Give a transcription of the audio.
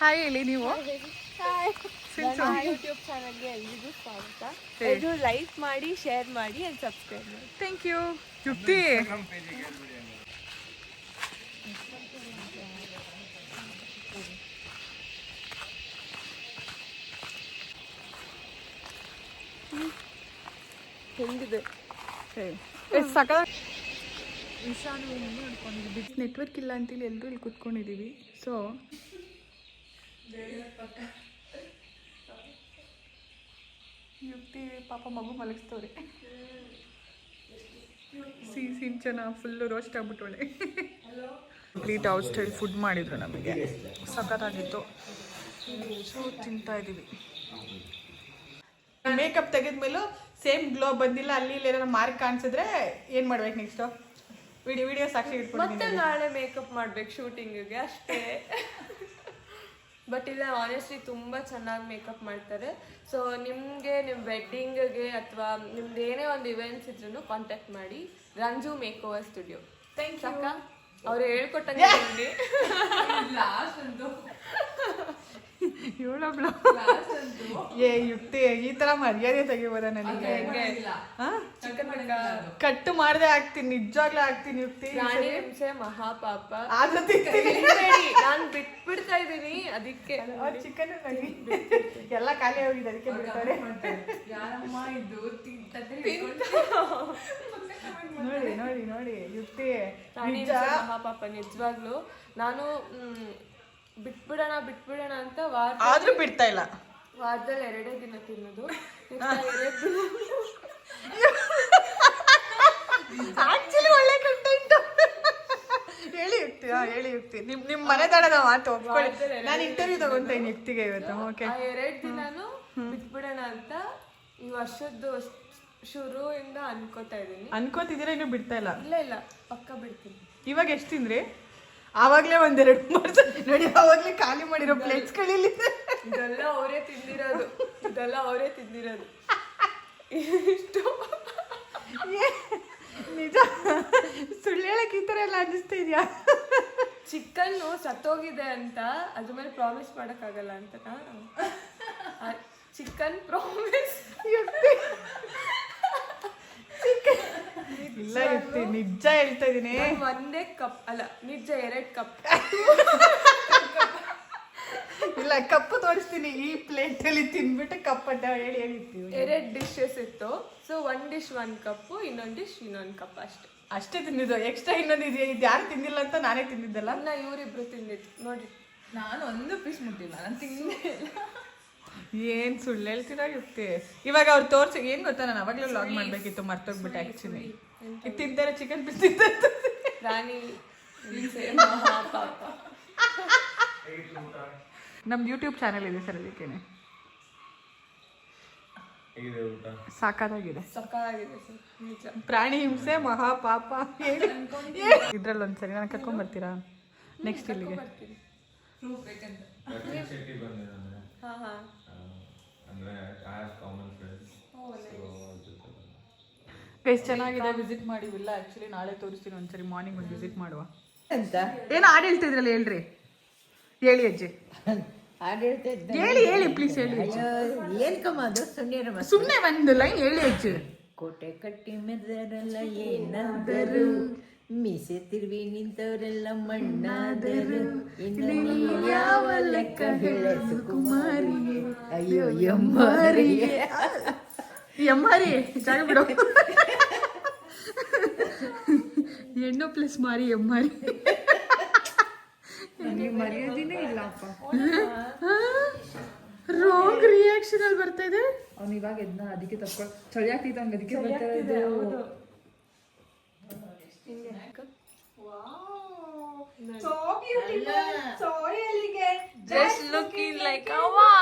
Hi ಹೇಳಿ ನೀವು. YouTube ಚಾನಲ್ಗೆ ಎಲ್ರಿಗೂ ಸ್ವಾಗತ. ಇದು ಲೈಕ್ ಮಾಡಿ, ಶೇರ್ ಮಾಡಿ ಅಂಡ್ ಸಬ್ಸ್ಕ್ರೈಬ್ ಮಾಡಿ. Thank you. ಯುಕ್ತಿ ಹೆಂಗಿದೆ ಸಕ ವಿಷಾನು ನೋಡ್ಕೊಂಡಿದ್ವಿ. ನೆಟ್ವರ್ಕ್ ಇಲ್ಲ ಅಂತೇಳಿ ಎಲ್ಲರೂ ಇಲ್ಲಿ ಕೂತ್ಕೊಂಡಿದ್ದೀವಿ. ಸೊ ಯುಕ್ತಿ ಪಾಪ ಮಗು ಮಲಗಿಸ್ತವ್ರೆ. ಸಿಂಚನ ಫುಲ್ಲು ರೋಸ್ಟ್ ಆಗ್ಬಿಟ್ಟೋಳೆ. ಕಂಪ್ಲೀಟ್ ಔಟ್ ಸ್ಟೈಲ್ ಫುಡ್ ಮಾಡಿದ್ರು ನಮಗೆ, ಸಖತ್ತಾಗಿತ್ತು. ಸೊ ತಿಂತಾ ಇದ್ದೀವಿ. ಮೇಕಪ್ ತೆಗೆದ್ಮೇಲೂ ಸೇಮ್ ಗ್ಲೋ ಬಂದಿಲ್ಲ, ಅಲ್ಲಿ ಇಲ್ಲಿ ಏನಾದ್ರು ಮಾರ್ಕ್ ಕಾಣಿಸಿದ್ರೆ ಏನು ಮಾಡ್ಬೇಕು ನೆಕ್ಸ್ಟು? ವಿಡಿಯೋ ಸಾಕ್ಷಿ ಇಟ್ಕೊಂಡು ಮತ್ತೆ ನಾಳೆ ಮೇಕಪ್ ಮಾಡ್ಬೇಕು ಶೂಟಿಂಗಿಗೆ ಅಷ್ಟೇ. ಬಟ್ ಇಲ್ಲ, ಆನೆಸ್ಟ್ಲಿ ತುಂಬ ಚೆನ್ನಾಗಿ ಮೇಕಪ್ ಮಾಡ್ತಾರೆ. ಸೊ ನಿಮಗೆ ನಿಮ್ಮ ವೆಡ್ಡಿಂಗ್ಗೆ ಅಥವಾ ನಿಮ್ದು ಏನೇ ಒಂದು ಇವೆಂಟ್ಸ್ ಇದ್ರೂ ಕಾಂಟ್ಯಾಕ್ಟ್ ಮಾಡಿ Ranju make over studio. Thanks ಅಕ್ಕ, ಅವ್ರು ಹೇಳ್ಕೊಟ್ಟಂಗೆ. ಇವಳೊಬ್ಳು ಏ ಯುಕ್ತಿ ಈ ತರ ಮರ್ಯಾದೆ ತೆಗಿಬೋದ ನನಗೆ? ಕಟ್ಟು ಮಾಡದೆ ಆಗ್ತೀನಿ, ನಿಜವಾಗ್ಲೂ ಆಗ್ತೀನಿ ಯುಕ್ತಿ. ಪ್ರಾಣಿ ಹಿಂಸೆ ಮಹಾಪಾಪ. ನಾನು ಬಿಟ್ಬಿಡ್ತಾ ಇದ್ದೀನಿ ಅದಕ್ಕೆ. ಚಿಕನ್ ಎಲ್ಲ ಖಾಲಿ ಹೋಗಿದೆ, ಅದಕ್ಕೆ ಬಿಡ್ತಾರೆ. ನೋಡಿ ನೋಡಿ ನೋಡಿ ಯುಕ್ತಿ ಮಹಾಪಾಪ ನಿಜವಾಗ್ಲು. ನಾನು ಬಿಟ್ಬಿಡೋಣ ಅಂತ ಆದ್ರೂ ಬಿಡ್ತಾ ಇಲ್ಲ. ವಾರದಲ್ಲಿ 2 ದಿನ ತಿನ್ನೋದು. ಆಕ್ಚುಲಿ ಒಳ್ಳೆ ಕಂಟೆಂಟ್. ಹೇಳಿ ಯುಕ್ತಿ ನಿಮ್ ಮನೆದಾಡದ ಮಾತು ಒಪ್ಕೊಳ್ಳಿ. ನಾನು ಇಂಟರ್ವ್ಯೂ ತಗೊಂತೇನೆ ಯುಕ್ತಿಗೆ ಇವತ್ತು. ಓಕೆ, 2 ದಿನಾನು ಬಿಟ್ಬಿಡೋಣ ಅಂತ ಈ ವರ್ಷದ್ದು ಶುರುವಿಂದ ಅನ್ಕೋತಾ ಇದೀನಿ. ಅನ್ಕೋತಿದ್ದೀರಾ? ಇನ್ನು ಬಿಡ್ತಾ ಇಲ್ಲ? ಇಲ್ಲ ಪಕ್ಕ ಬಿಡ್ತೀನಿ. ಇವಾಗ ಎಷ್ಟು ತಿಂದ್ರಿ? ಆವಾಗ್ಲೇ 1-2 ವರ್ಷ ನೋಡಿ, ಆವಾಗ್ಲೇ ಖಾಲಿ ಮಾಡಿರೋ ಪ್ಲೇಟ್ಸ್ಗಳಿಲ್ಲ. ಇದೆಲ್ಲ ಅವರೇ ತಿಂದಿರೋದು ಇಷ್ಟು. ನಿಜ ಸುಳ್ಳು ಹೇಳಕ್ ಈ ತರ ಎಲ್ಲ ಅನ್ನಿಸ್ತಾ ಇದೆಯಾ? ಚಿಕನ್ನು ಸತ್ತೋಗಿದೆ ಅಂತ ಅದ್ರ ಮೇಲೆ ಪ್ರಾಮಿಸ್ ಮಾಡಕ್ಕಾಗಲ್ಲ ಅಂತ. ಚಿಕನ್ ಪ್ರಾಮಿಸ್ ಇಲ್ಲ ಯುಕ್ತಿ, ನಿಜ ಹೇಳ್ತಾ ಇದೀನಿ. 1 ಕಪ್ ಅಲ್ಲ, ನಿಜ 2 ಕಪ್. ಇಲ್ಲ, ಕಪ್ಪು ತೋರಿಸ್ತೀನಿ. ಈ ಪ್ಲೇಟ್ ಅಲ್ಲಿ ತಿನ್ಬಿಟ್ಟು ಕಪ್ ಅಂತ ಹೇಳಿ 2 ಡಿಶಸ್ ಇತ್ತು. ಸೊ 1 ಡಿಶ್ 1 ಕಪ್, ಇನ್ನೊಂದು ಡಿಶ್ ಇನ್ನೊಂದು ಕಪ್ ಅಷ್ಟೇ ತಿಂದಿದ್ದು. ಎಕ್ಸ್ಟ್ರಾ ಇನ್ನೊಂದು ಇದೆಯಾ? ಇದು ಯಾರು ತಿಂದಿಲ್ಲ ಅಂತ ನಾನೇ ತಿಂದಿದ್ದಲ್ಲ. ಇವರಿಬ್ರು ತಿಂದಿದ್ದು ನೋಡಿ. ನಾನು 1 ಪೀಸ್ ಮುಟ್ಟಿಲ್ಲ, ನಾನು ತಿಂದೇ ಇಲ್ಲ. ಏನ್ ಸುಳ್ಳು ಹೇಳ್ತೀರಾ ಯುಕ್ತಿ? ಇವಾಗ ಅವ್ರು ತೋರ್ಸಿ ಏನ್ ಗೊತ್ತಾ, ನಾನು ಅವಾಗ್ಲೂ ಲಾಗ್ ಮಾಡ್ಬೇಕಿತ್ತು, ಮರ್ತೋಗ್ಬಿಟ್ಟೆ. ಆಕ್ಚುಲಿ ಇದು ತಿಂತಾರೆ, ಚಿಕನ್ ಪೀಸ್ ತಿಂತಾರೆ. ರಾಣಿ ನಮ್ದು ಯೂಟ್ಯೂಬ್ ಚಾನಲ್ ಇದೆ ಸರ್, ಅದಕ್ಕೇನೆ ಸಾಕಾಗಿದೆ. ಪ್ರಾಣಿ ಹಿಂಸೆ ಮಹಾಪಾಪ. ಇದ್ರಲ್ಲಿ ಒಂದ್ಸರಿ ನಾನು ಕರ್ಕೊಂಡ್ ಬರ್ತೀರಾ ನೆಕ್ಸ್ಟ್ ಇಲ್ಲಿಗೆ? ಎಷ್ಟು ಚೆನ್ನಾಗಿದೆ, ವಿಸಿಟ್ ಮಾಡಿ. ಇಲ್ಲ ಆಕ್ಚುಲಿ ನಾಳೆ ತೋರಿಸ್ತೀನಿ ಒಂದ್ಸರಿ, ಮಾರ್ನಿಂಗ್ ಒಂದು ವಿಸಿಟ್ ಮಾಡುವ ಅಂತ. ಏನು ಹಾಡು ಹೇಳ್ತಿದ್ರಲ್ಲ, ಹೇಳ್ರಿ. ಹೇಳಿ ಅಜ್ಜಿ, ಹೇಳಿ ಪ್ಲೀಸ್ ಹೇಳಿ. ಸುಮ್ಮನೆ ಒಂದು ಲೈನ್ ಹೇಳಿ ಅಜ್ಜಿ. ಕೋಟೆ ಕಟ್ಟಿ ಮೆದರಲ್ಲ ಏನಾದರು, ಮೀಸೆ ತಿರುವಿ ನಿಂತವರೆಲ್ಲ ಮಣ್ಣಾದರು, ಇನ್ನು ಯಾವ ಲೆಕ್ಕ ಹೇಳಸು ಕುಮಾರಿಗೆ, ಅಯ್ಯೋ ಎಮ್ಮಾರಿಗೆ. ಎಮ್ಮಾರಿ ಜಾಗ ಬಿಡು. ಹೆಣ್ಣು ಪ್ಲಸ್ ಮಾರಿ ಎಮ್ಮಾರಿ. ಮರ್ಯಾದಿನೇ ಇಲ್ಲಪ್ಪ. ರಾಂಗ್ ರಿಯಾಕ್ಷನ್ ಅಲ್ಲಿ ಬರ್ತಾ ಇದೆ. ಅವ್ನು ಇವಾಗ ಎದ್ನ, ಅದಕ್ಕೆ ತಪ್ಕೊಂಡು ಚಳಿ ಆಗ್ತಿತ್ತು, ಹಂಗೆ ಅದಕ್ಕೆ ಬರ್ತಾ ಇದ್ದು. Just looking like a wow.